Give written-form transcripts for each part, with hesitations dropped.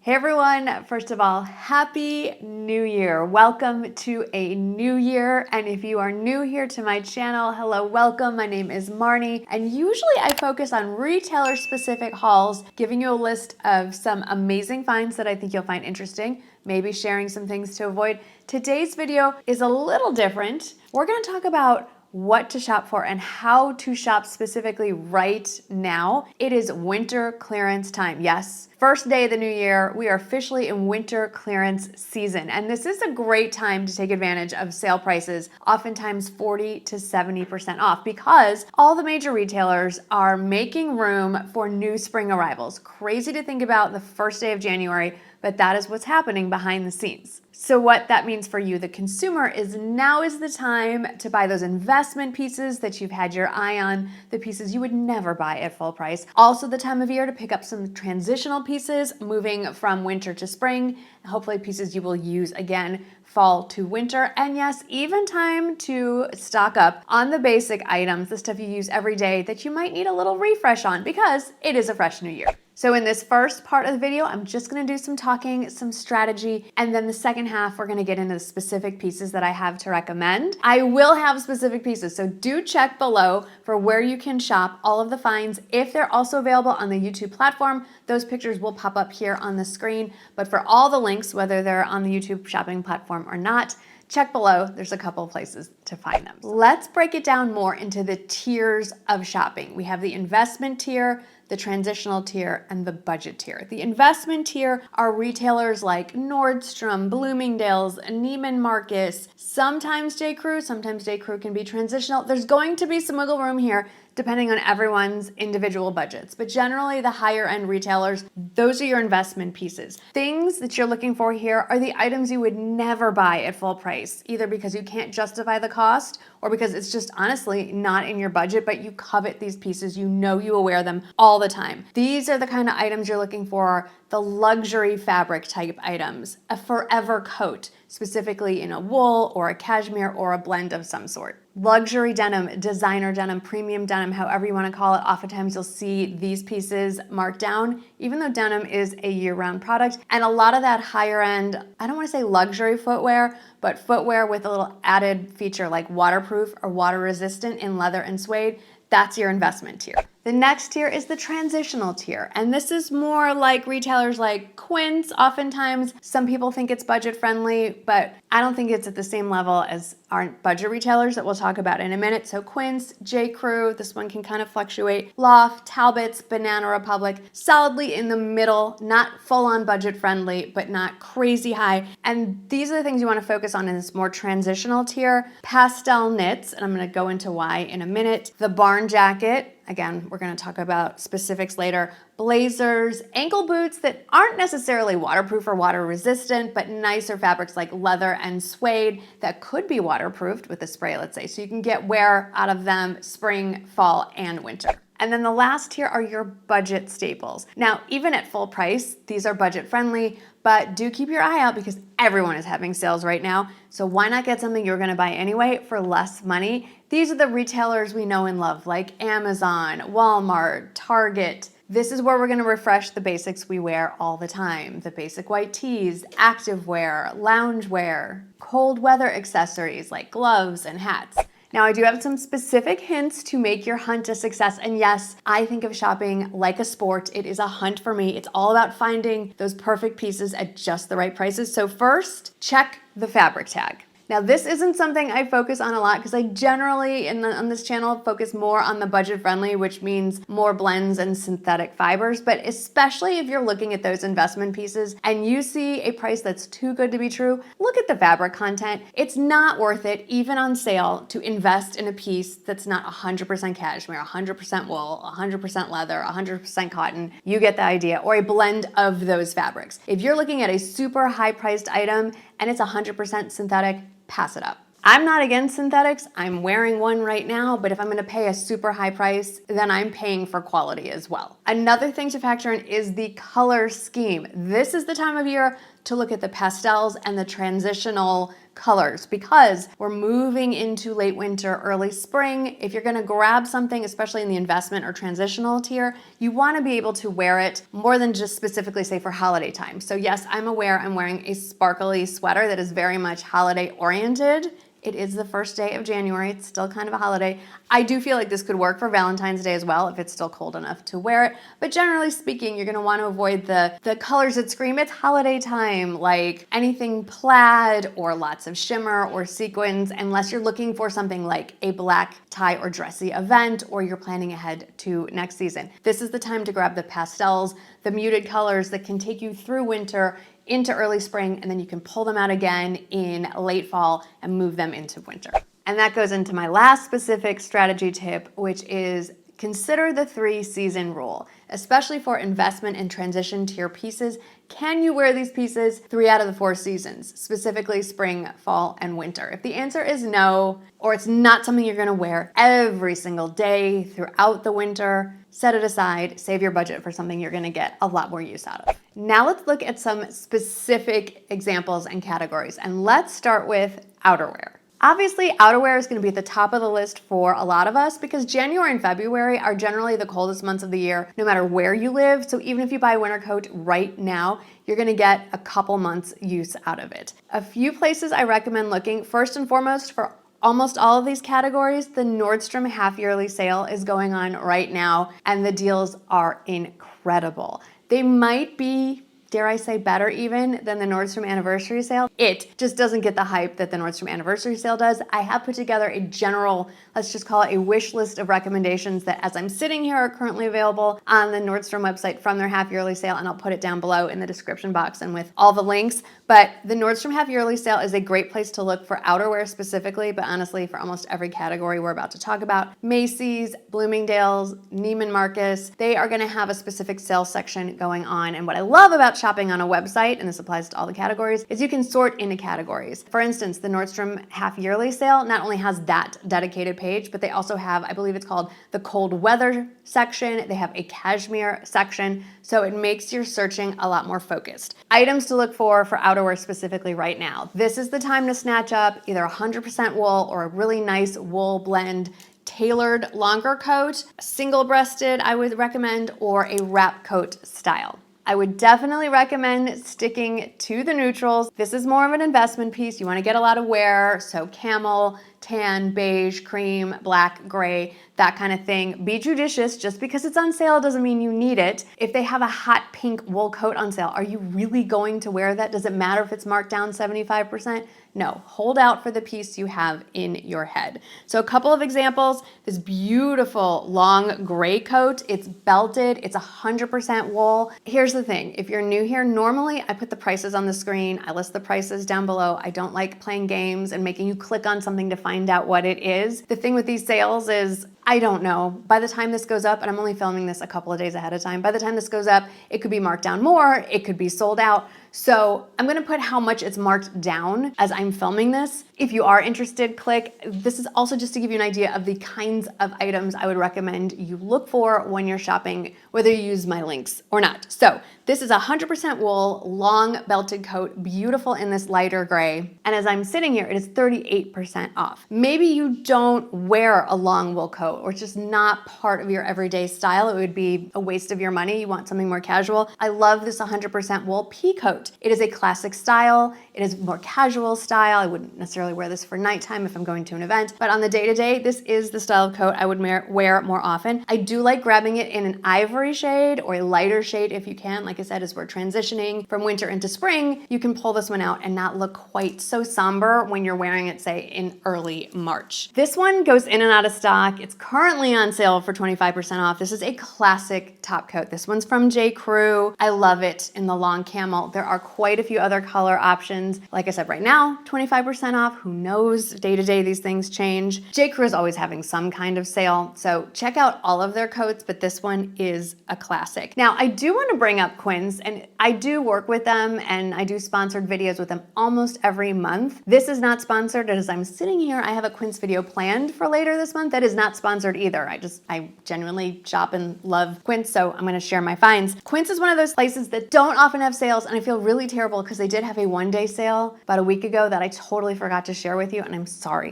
Hey everyone, first of all, Happy New Year. Welcome to a new year. And if you are new here to my channel, hello, welcome. My name is Marnie. And usually I focus on retailer specific hauls, giving you a list of some amazing finds that I think you'll find interesting, maybe sharing some things to avoid. Today's video is a little different. We're gonna talk about what to shop for and how to shop specifically right now. It is winter clearance time. Yes, first day of the new year, we are officially in winter clearance season. And this is a great time to take advantage of sale prices, oftentimes 40 to 70% off, because all the major retailers are making room for new spring arrivals. Crazy to think about the first day of January, but that is what's happening behind the scenes. So what that means for you, the consumer, is now is the time to buy those investment pieces that you've had your eye on, the pieces you would never buy at full price. Also the time of year to pick up some transitional pieces, moving from winter to spring, hopefully pieces you will use again fall to winter. And yes, even time to stock up on the basic items, the stuff you use every day that you might need a little refresh on because it is a fresh new year. So in this first part of the video, I'm just gonna do some talking, some strategy, and then the second half, we're gonna get into the specific pieces that I have to recommend. I will have specific pieces, so do check below for where you can shop all of the finds. If they're also available on the YouTube platform, those pictures will pop up here on the screen. But for all the links, whether they're on the YouTube shopping platform or not, check below, there's a couple of places to find them. Let's break it down more into the tiers of shopping. We have the investment tier, the transitional tier, and the budget tier. The investment tier are retailers like Nordstrom, Bloomingdale's, Neiman Marcus, sometimes J.Crew. Sometimes J.Crew can be transitional. There's going to be some wiggle room here depending on everyone's individual budgets. But generally the higher end retailers, those are your investment pieces. Things that you're looking for here are the items you would never buy at full price, either because you can't justify the cost or because it's just honestly not in your budget, but you covet these pieces, you know you will wear them all the time. These are the kind of items you're looking for, the luxury fabric type items, a forever coat, specifically in a wool or a cashmere or a blend of some sort. Luxury denim, designer denim, premium denim, however you want to call it. Oftentimes you'll see these pieces marked down, even though denim is a year-round product. And a lot of that higher end, I don't want to say luxury footwear, but footwear with a little added feature like waterproof or water resistant in leather and suede, that's your investment tier. The next tier is the transitional tier, and this is more like retailers like Quince. Oftentimes, some people think it's budget friendly, but I don't think it's at the same level as our budget retailers that we'll talk about in a minute. So Quince, J.Crew, this one can kind of fluctuate. Loft, Talbot's, Banana Republic, solidly in the middle, not full on budget friendly, but not crazy high. And these are the things you want to focus on in this more transitional tier. Pastel knits, and I'm going to go into why in a minute. The barn jacket. Again, we're going to talk about specifics later. Blazers, ankle boots that aren't necessarily waterproof or water resistant, but nicer fabrics like leather and suede that could be waterproofed with a spray, let's say. So you can get wear out of them spring, fall, and winter. And then the last tier are your budget staples. Now, even at full price, these are budget friendly, but do keep your eye out because everyone is having sales right now. So why not get something you're gonna buy anyway for less money? These are the retailers we know and love, like Amazon, Walmart, Target. This is where we're gonna refresh the basics we wear all the time. The basic white tees, activewear, loungewear, cold weather accessories like gloves and hats. Now, I do have some specific hints to make your hunt a success. And yes, I think of shopping like a sport. It is a hunt for me. It's all about finding those perfect pieces at just the right prices. So first, check the fabric tag. Now, this isn't something I focus on a lot because I generally, on this channel, focus more on the budget friendly, which means more blends and synthetic fibers. But especially if you're looking at those investment pieces and you see a price that's too good to be true, look at the fabric content. It's not worth it, even on sale, to invest in a piece that's not 100% cashmere, 100% wool, 100% leather, 100% cotton. You get the idea, or a blend of those fabrics. If you're looking at a super high priced item and it's 100% synthetic, pass it up. I'm not against synthetics. I'm wearing one right now, but if I'm gonna pay a super high price, then I'm paying for quality as well. Another thing to factor in is the color scheme. This is the time of year to look at the pastels and the transitional colors because we're moving into late winter, early spring. If you're gonna grab something, especially in the investment or transitional tier, you wanna be able to wear it more than just specifically say for holiday time. So yes, I'm aware I'm wearing a sparkly sweater that is very much holiday oriented. It is the first day of January. It's still kind of a holiday. I do feel like this could work for Valentine's Day as well if it's still cold enough to wear it. But generally speaking, you're gonna want to avoid the colors that scream it's holiday time, like anything plaid or lots of shimmer or sequins, unless you're looking for something like a black tie or dressy event or you're planning ahead to next season. This is the time to grab the pastels, the muted colors that can take you through winter into early spring, and then you can pull them out again in late fall and move them into winter. And that goes into my last specific strategy tip, which is consider the 3-season rule, especially for investment and transition tier pieces. Can you wear these pieces 3 out of the 4 seasons, specifically spring, fall, and winter? If the answer is no, or it's not something you're gonna wear every single day throughout the winter, set it aside, save your budget for something you're gonna get a lot more use out of. Now let's look at some specific examples and categories, and let's start with outerwear. Obviously, outerwear is going to be at the top of the list for a lot of us because January and February are generally the coldest months of the year, no matter where you live. So even if you buy a winter coat right now, you're going to get a couple months use out of it. A few places I recommend looking, first and foremost, for almost all of these categories, the Nordstrom half-yearly sale is going on right now, and the deals are incredible. They might be, dare I say, better even than the Nordstrom anniversary sale. It just doesn't get the hype that the Nordstrom anniversary sale does. I have put together a general, let's just call it a wish list of recommendations that as I'm sitting here are currently available on the Nordstrom website from their half-yearly sale, and I'll put it down below in the description box and with all the links. But the Nordstrom half-yearly sale is a great place to look for outerwear specifically, but honestly for almost every category we're about to talk about. Macy's, Bloomingdale's, Neiman Marcus, they are gonna have a specific sales section going on. And what I love about shopping on a website, and this applies to all the categories, is you can sort into categories. For instance, the Nordstrom half-yearly sale not only has that dedicated page, but they also have, I believe it's called the cold weather section. They have a cashmere section, so it makes your searching a lot more focused. Items to look for outerwear specifically right now. This is the time to snatch up either 100% wool or a really nice wool blend tailored longer coat, single-breasted I would recommend, or a wrap coat style. I would definitely recommend sticking to the neutrals. This is more of an investment piece. You want to get a lot of wear, so camel, tan, beige, cream, black, gray, that kind of thing. Be judicious. Just because it's on sale doesn't mean you need it. If they have a hot pink wool coat on sale, are you really going to wear that? Does it matter if it's marked down 75%? No, hold out for the piece you have in your head. So a couple of examples, this beautiful long gray coat, it's belted, it's 100% wool. Here's the thing, if you're new here, normally I put the prices on the screen, I list the prices down below. I don't like playing games and making you click on something to find out what it is. The thing with these sales is, I don't know, by the time this goes up, and I'm only filming this a couple of days ahead of time, by the time this goes up, it could be marked down more, it could be sold out. So I'm gonna put how much it's marked down as I'm filming this. If you are interested, click. This is also just to give you an idea of the kinds of items I would recommend you look for when you're shopping, whether you use my links or not. So this is 100% wool, long belted coat, beautiful in this lighter gray. And as I'm sitting here, it is 38% off. Maybe you don't wear a long wool coat or it's just not part of your everyday style. It would be a waste of your money. You want something more casual. I love this 100% Wool Peacoat. It is a classic style. It is more casual style. I wouldn't necessarily wear this for nighttime if I'm going to an event, but on the day-to-day, this is the style of coat I would wear more often. I do like grabbing it in an ivory shade or a lighter shade if you can. Like I said, as we're transitioning from winter into spring, you can pull this one out and not look quite so somber when you're wearing it, say, in early March. This one goes in and out of stock. It's currently on sale for 25% off. This is a classic top coat. This one's from J. Crew. I love it in the long camel. There are quite a few other color options. Like I said, right now, 25% off. Who knows? Day to day, these things change. J. Crew is always having some kind of sale, so check out all of their coats, but this one is a classic. Now, I do want to bring up Quince, and I do work with them, and I do sponsored videos with them almost every month. This is not sponsored, and as I'm sitting here, I have a Quince video planned for later this month that is not sponsored either. I genuinely shop and love Quince, so I'm going to share my finds. Quince is one of those places that don't often have sales, and I feel feel really terrible because they did have a 1-day sale about a week ago that I totally forgot to share with you, and I'm sorry.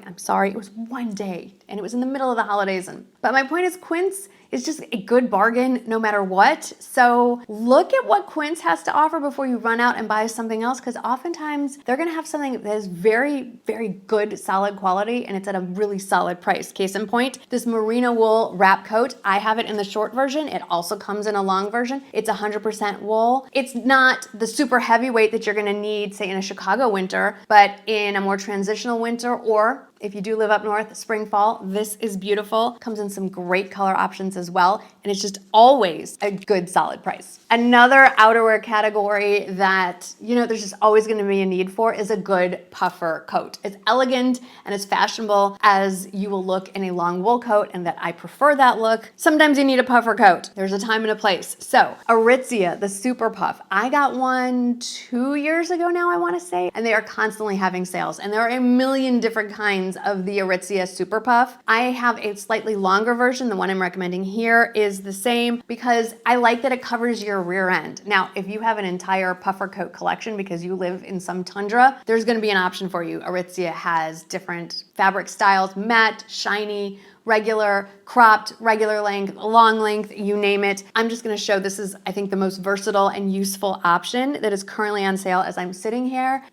It was 1 day and it was in the middle of the holidays. But my point is, Quince is just a good bargain no matter what. So look at what Quince has to offer before you run out and buy something else, because oftentimes they're gonna have something that is very, very good, solid quality, and it's at a really solid price. Case in point, this merino wool wrap coat, I have it in the short version. It also comes in a long version. It's 100% wool. It's not the super heavyweight that you're gonna need, say, in a Chicago winter, but in a more transitional winter, or if you do live up north, spring, fall, this is beautiful. Comes in some great color options as well, and it's just always a good, solid price. Another outerwear category that, there's just always gonna be a need for is a good puffer coat. It's elegant and as fashionable as you will look in a long wool coat, and that I prefer that look. Sometimes you need a puffer coat. There's a time and a place. So Aritzia, the Super Puff. I got one 2 years ago now, I wanna say, and they are constantly having sales, and there are a million different kinds of the Aritzia Super Puff. I have a slightly longer version. The one I'm recommending here is the same because I like that it covers your rear end. Now, if you have an entire puffer coat collection because you live in some tundra, there's gonna be an option for you. Aritzia has different fabric styles, matte, shiny, regular, cropped, regular length, long length, you name it. I'm just gonna show this is, I think, the most versatile and useful option that is currently on sale as I'm sitting here.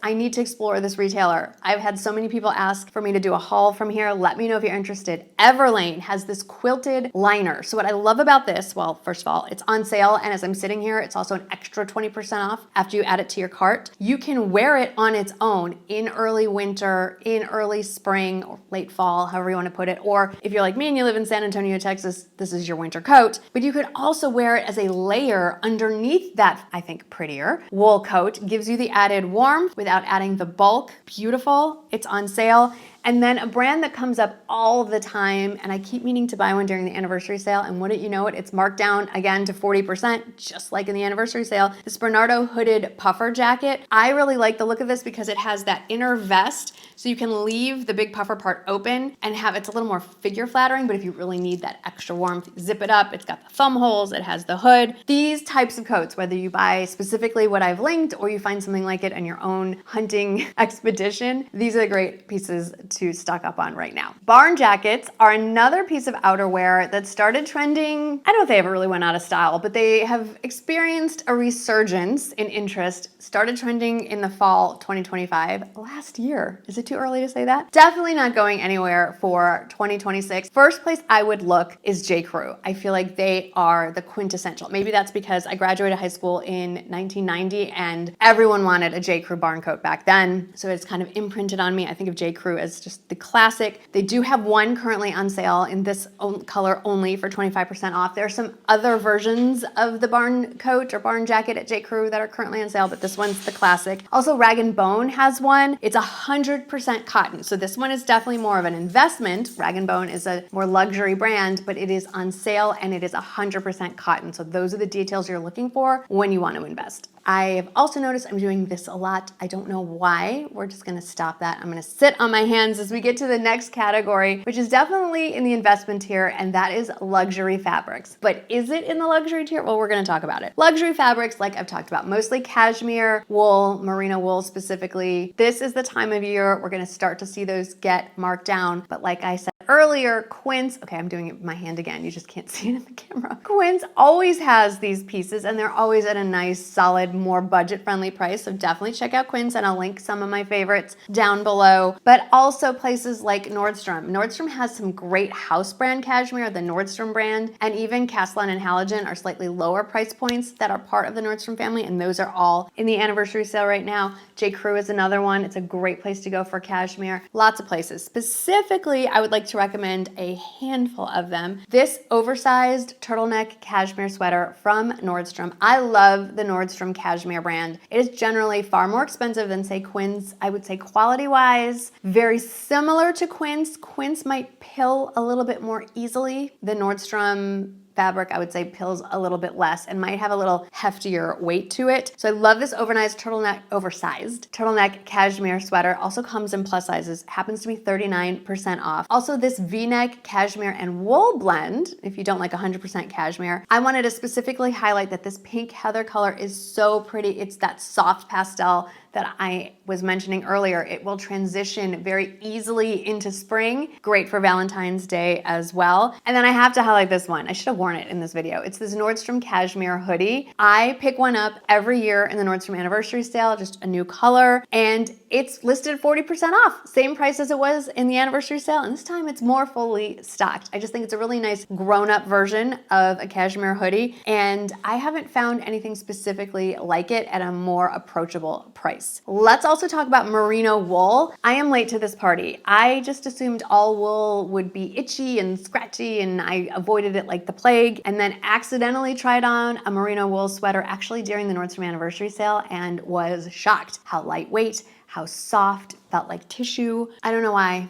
I need to explore this retailer. I've had so many people ask for me to do a haul from here. Let me know if you're interested. Everlane has this quilted liner. So what I love about this, well, first of all, it's on sale, and as I'm sitting here, it's also an extra 20% off after you add it to your cart. You can wear it on its own in early winter, in early spring, or late fall, however you wanna put it. Or if you're like me and you live in San Antonio, Texas, this is your winter coat. But you could also wear it as a layer underneath that, I think, prettier wool coat. Gives you the added warmth without adding the bulk. Beautiful. It's on sale. And then a brand that comes up all the time, and I keep meaning to buy one during the anniversary sale, and wouldn't you know it, it's marked down again to 40%, just like in the anniversary sale. This Bernardo hooded puffer jacket. I really like the look of this because it has that inner vest, so you can leave the big puffer part open and have, it's a little more figure flattering, but if you really need that extra warmth, zip it up. It's got the thumb holes, it has the hood. These types of coats, whether you buy specifically what I've linked or you find something like it in your own hunting expedition, these are the great pieces to stock up on right now. Barn jackets are another piece of outerwear that started trending. I don't know if they ever really went out of style, but they have experienced a resurgence in interest. Started trending in the fall 2025, last year. Is it too early to say that? Definitely not going anywhere for 2026. First place I would look is J. Crew. I feel like they are the quintessential. Maybe that's because I graduated high school in 1990 and everyone wanted a J. Crew barn coat back then. So it's kind of imprinted on me. I think of J. Crew as just the classic. They do have one currently on sale in this color only for 25% off. There are some other versions of the barn coat or barn jacket at J. Crew that are currently on sale, but this one's the classic. Also, Rag & Bone has one. It's 100% cotton. So this one is definitely more of an investment. Rag & Bone is a more luxury brand, but it is on sale and it is 100% cotton. So those are the details you're looking for when you want to invest. I have also noticed I'm doing this a lot. I don't know why. We're just gonna stop that. I'm gonna sit on my hands as we get to the next category, which is definitely in the investment tier, and that is luxury fabrics. But is it in the luxury tier? Well, we're gonna talk about it. Luxury fabrics, like I've talked about, mostly cashmere, wool, merino wool specifically. This is the time of year we're gonna start to see those get marked down. But like I said earlier, Quince, okay, I'm doing it with my hand again. You just can't see it in the camera. Quince always has these pieces and they're always at a nice, solid, more budget-friendly price. So definitely check out Quince and I'll link some of my favorites down below. But also places like Nordstrom. Nordstrom has some great house brand cashmere, the Nordstrom brand, and even Castellan and Halogen are slightly lower price points that are part of the Nordstrom family, and those are all in the anniversary sale right now. J. Crew is another one. It's a great place to go for cashmere. Lots of places. Specifically, I would like to recommend a handful of them. This oversized turtleneck cashmere sweater from Nordstrom. I love the Nordstrom cashmere brand. It is generally far more expensive than, say, Quince. I would say quality-wise, very similar to Quince. Quince might pill a little bit more easily. The Nordstrom fabric, I would say pills a little bit less and might have a little heftier weight to it. So I love this oversized turtleneck cashmere sweater. Also comes in plus sizes, happens to be 39% off. Also this V-neck cashmere and wool blend, if you don't like 100% cashmere, I wanted to specifically highlight that this pink heather color is so pretty. It's that soft pastel that I was mentioning earlier. It will transition very easily into spring. Great for Valentine's Day as well. And then I have to highlight this one. I should have worn it in this video. It's this Nordstrom cashmere hoodie. I pick one up every year in the Nordstrom anniversary sale, just a new color, and it's listed 40% off. Same price as it was in the anniversary sale, and this time it's more fully stocked. I just think it's a really nice grown-up version of a cashmere hoodie, and I haven't found anything specifically like it at a more approachable price. Let's also talk about merino wool. I am late to this party. I just assumed all wool would be itchy and scratchy, and I avoided it like the plague, and then accidentally tried on a merino wool sweater actually during the Nordstrom anniversary sale and was shocked how lightweight, how soft, felt like tissue. I don't know why.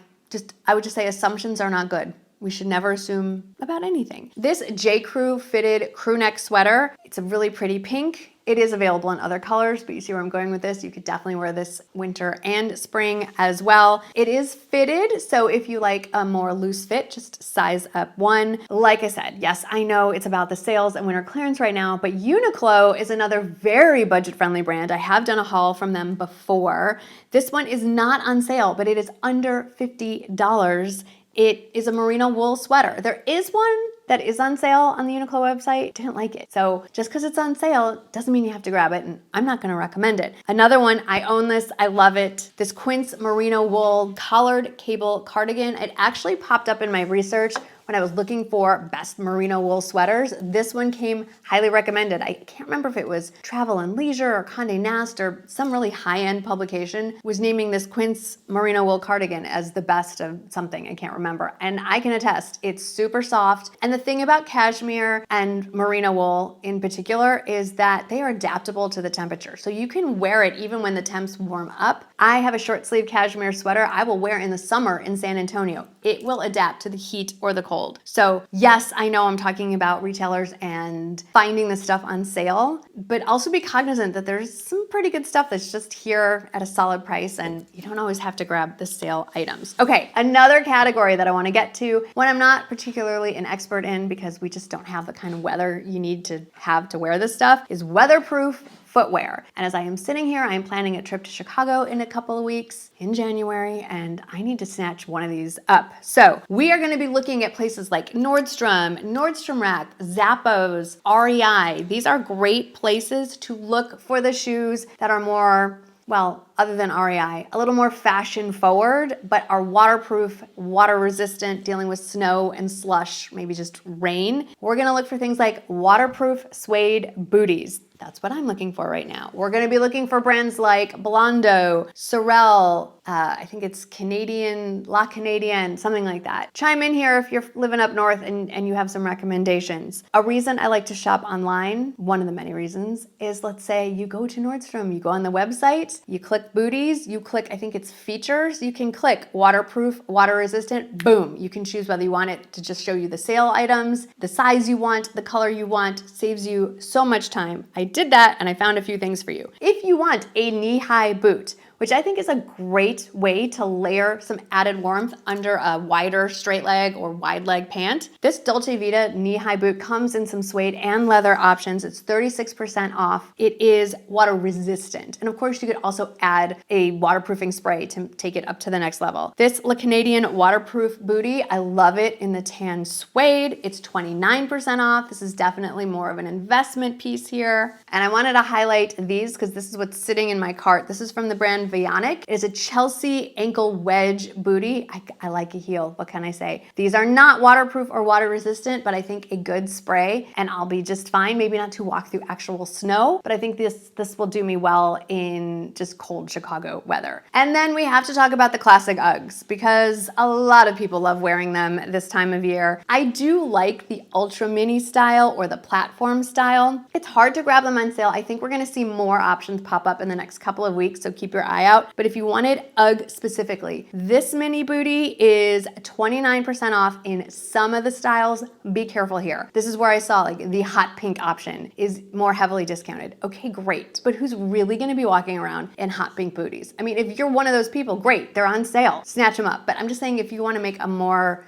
I would just say assumptions are not good. We should never assume about anything. This J. Crew fitted crew neck sweater, it's a really pretty pink. It is available in other colors, but you see where I'm going with this. You could definitely wear this winter and spring as well. It is fitted, so if you like a more loose fit, just size up one. Like I said, yes, I know it's about the sales and winter clearance right now, but Uniqlo is another very budget-friendly brand. I have done a haul from them before. This one is not on sale, but it is under $50. It is a merino wool sweater. There is one that is on sale on the Uniqlo website. Didn't like it. So just because it's on sale doesn't mean you have to grab it, and I'm not gonna recommend it. Another one, I own this, I love it. This Quince merino wool collared cable cardigan. It actually popped up in my research when I was looking for best merino wool sweaters. This one came highly recommended. I can't remember if it was Travel and Leisure or Condé Nast or some really high-end publication was naming this Quince merino wool cardigan as the best of something, I can't remember. And I can attest, it's super soft. And the thing about cashmere and merino wool in particular is that they are adaptable to the temperature. So you can wear it even when the temps warm up. I have a short sleeve cashmere sweater I will wear in the summer in San Antonio. It will adapt to the heat or the cold. So yes, I know I'm talking about retailers and finding the stuff on sale, but also be cognizant that there's some pretty good stuff that's just here at a solid price, and you don't always have to grab the sale items. Okay, another category that I want to get to, one I'm not particularly an expert in because we just don't have the kind of weather you need to have to wear this stuff, is weatherproof footwear. And as I am sitting here, I am planning a trip to Chicago in a couple of weeks in January, and I need to snatch one of these up. So we are gonna be looking at places like Nordstrom, Nordstrom Rack, Zappos, REI. These are great places to look for the shoes that are more, well, other than REI, a little more fashion forward, but are waterproof, water resistant, dealing with snow and slush, maybe just rain. We're gonna look for things like waterproof suede booties. That's what I'm looking for right now. We're gonna be looking for brands like Blondo, Sorel, I think it's Canadian, La Canadienne, something like that. Chime in here if you're living up north and you have some recommendations. A reason I like to shop online, one of the many reasons, is let's say you go to Nordstrom, you go on the website, you click booties, you click, I think it's features, you can click waterproof, water resistant, boom. You can choose whether you want it to just show you the sale items, the size you want, the color you want, saves you so much time. I did that and I found a few things for you. If you want a knee-high boot, which I think is a great way to layer some added warmth under a wider straight leg or wide leg pant. This Dolce Vita knee-high boot comes in some suede and leather options. It's 36% off. It is water resistant. And of course you could also add a waterproofing spray to take it up to the next level. This La Canadienne waterproof bootie, I love it in the tan suede. It's 29% off. This is definitely more of an investment piece here. And I wanted to highlight these because this is what's sitting in my cart. This is from the brand Vionic. It is a Chelsea ankle wedge bootie. I like a heel, what can I say? These are not waterproof or water resistant, but I think a good spray and I'll be just fine. Maybe not to walk through actual snow, but I think this will do me well in just cold Chicago weather. And then we have to talk about the classic Uggs because a lot of people love wearing them this time of year. I do like the ultra mini style or the platform style. It's hard to grab them on sale. I think we're gonna see more options pop up in the next couple of weeks, so keep your eye out. But if you wanted UGG specifically, this mini booty is 29% off in some of the styles. Be careful here. This is where I saw like the hot pink option is more heavily discounted. Okay, great. But who's really gonna be walking around in hot pink booties? I mean, if you're one of those people, great, they're on sale. Snatch them up. But I'm just saying if you wanna make a more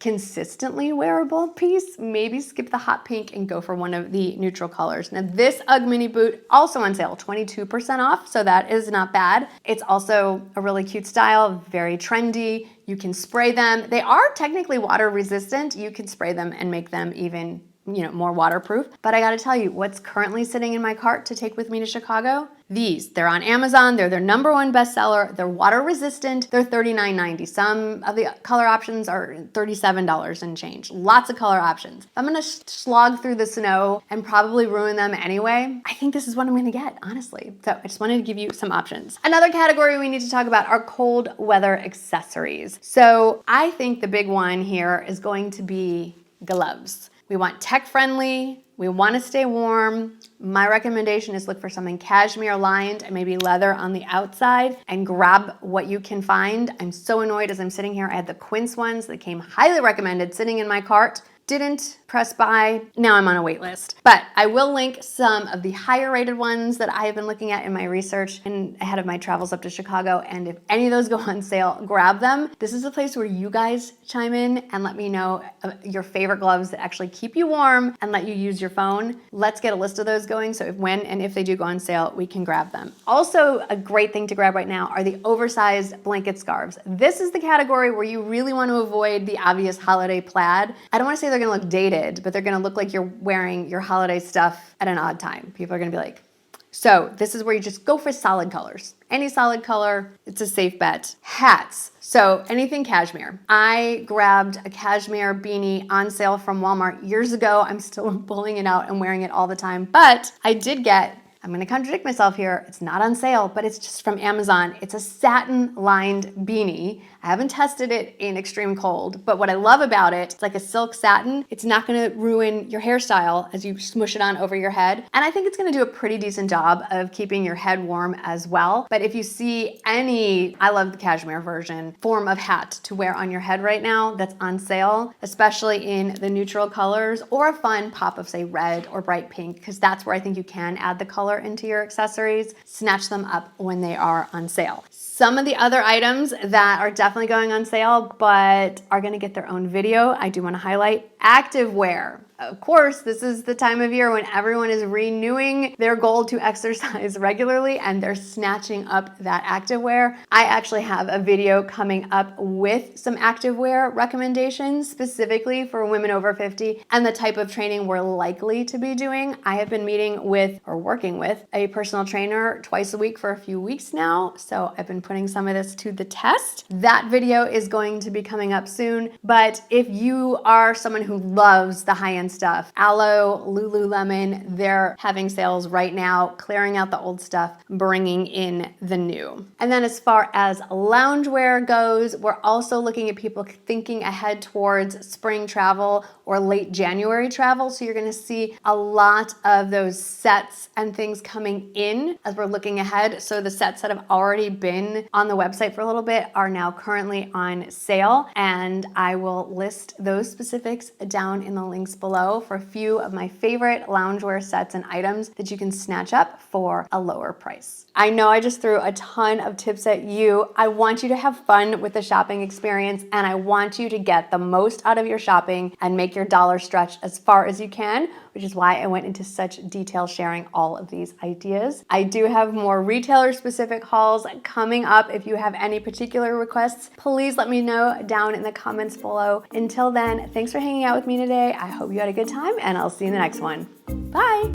consistently wearable piece, maybe skip the hot pink and go for one of the neutral colors. Now this UGG mini boot also on sale, 22% off, so that is not bad. It's also a really cute style, very trendy. You can spray them. They are technically water resistant. You can spray them and make them even more waterproof. But I gotta tell you, what's currently sitting in my cart to take with me to Chicago? These. They're on Amazon. They're their #1 bestseller. They're water resistant. They're $39.90. Some of the color options are $37 and change. Lots of color options. I'm gonna slog through the snow and probably ruin them anyway. I think this is what I'm gonna get, honestly. So I just wanted to give you some options. Another category we need to talk about are cold weather accessories. So I think the big one here is going to be gloves. We want tech friendly, we want to stay warm. My recommendation is look for something cashmere lined and maybe leather on the outside and grab what you can find. I'm so annoyed as I'm sitting here. I had the Quince ones that came highly recommended sitting in my cart. Didn't press buy. Now I'm on a wait list. But I will link some of the higher rated ones that I have been looking at in my research and ahead of my travels up to Chicago. And if any of those go on sale, grab them. This is a place where you guys chime in and let me know your favorite gloves that actually keep you warm and let you use your phone. Let's get a list of those going so if they do go on sale, we can grab them. Also, a great thing to grab right now are the oversized blanket scarves. This is the category where you really want to avoid the obvious holiday plaid. I don't want to say they're gonna look dated, but they're gonna look like you're wearing your holiday stuff at an odd time. People are gonna be like, so this is where you just go for solid colors. Any solid color, it's a safe bet. Hats. So anything cashmere. I grabbed a cashmere beanie on sale from Walmart years ago. I'm still pulling it out and wearing it all the time, but I did get, I'm gonna contradict myself here, it's not on sale, but it's just from Amazon. It's a satin lined beanie. I haven't tested it in extreme cold, but what I love about it, it's like a silk satin. It's not gonna ruin your hairstyle as you smush it on over your head. And I think it's gonna do a pretty decent job of keeping your head warm as well. But if you see any, I love the cashmere version, form of hat to wear on your head right now that's on sale, especially in the neutral colors or a fun pop of say red or bright pink, because that's where I think you can add the color into your accessories, snatch them up when they are on sale. Some of the other items that are definitely going on sale but are gonna get their own video, I do wanna highlight activewear. Of course, this is the time of year when everyone is renewing their goal to exercise regularly and they're snatching up that activewear. I actually have a video coming up with some activewear recommendations specifically for women over 50 and the type of training we're likely to be doing. I have been meeting with or working with a personal trainer twice a week for a few weeks now, so I've been putting some of this to the test. That video is going to be coming up soon, but if you are someone who loves the high-end stuff, Aloe, Lululemon, they're having sales right now, clearing out the old stuff, bringing in the new. And then as far as loungewear goes, we're also looking at people thinking ahead towards spring travel or late January travel. So you're gonna see a lot of those sets and things coming in as we're looking ahead. So the sets that have already been on the website for a little bit are now currently on sale, and I will list those specifics down in the links below for a few of my favorite loungewear sets and items that you can snatch up for a lower price. I know I just threw a ton of tips at you. I want you to have fun with the shopping experience, and I want you to get the most out of your shopping and make your dollar stretch as far as you can, which is why I went into such detail sharing all of these ideas. I do have more retailer specific hauls coming up. If you have any particular requests, please let me know down in the comments below. Until then, thanks for hanging out with me today. I hope you had a good time, and I'll see you in the next one. Bye.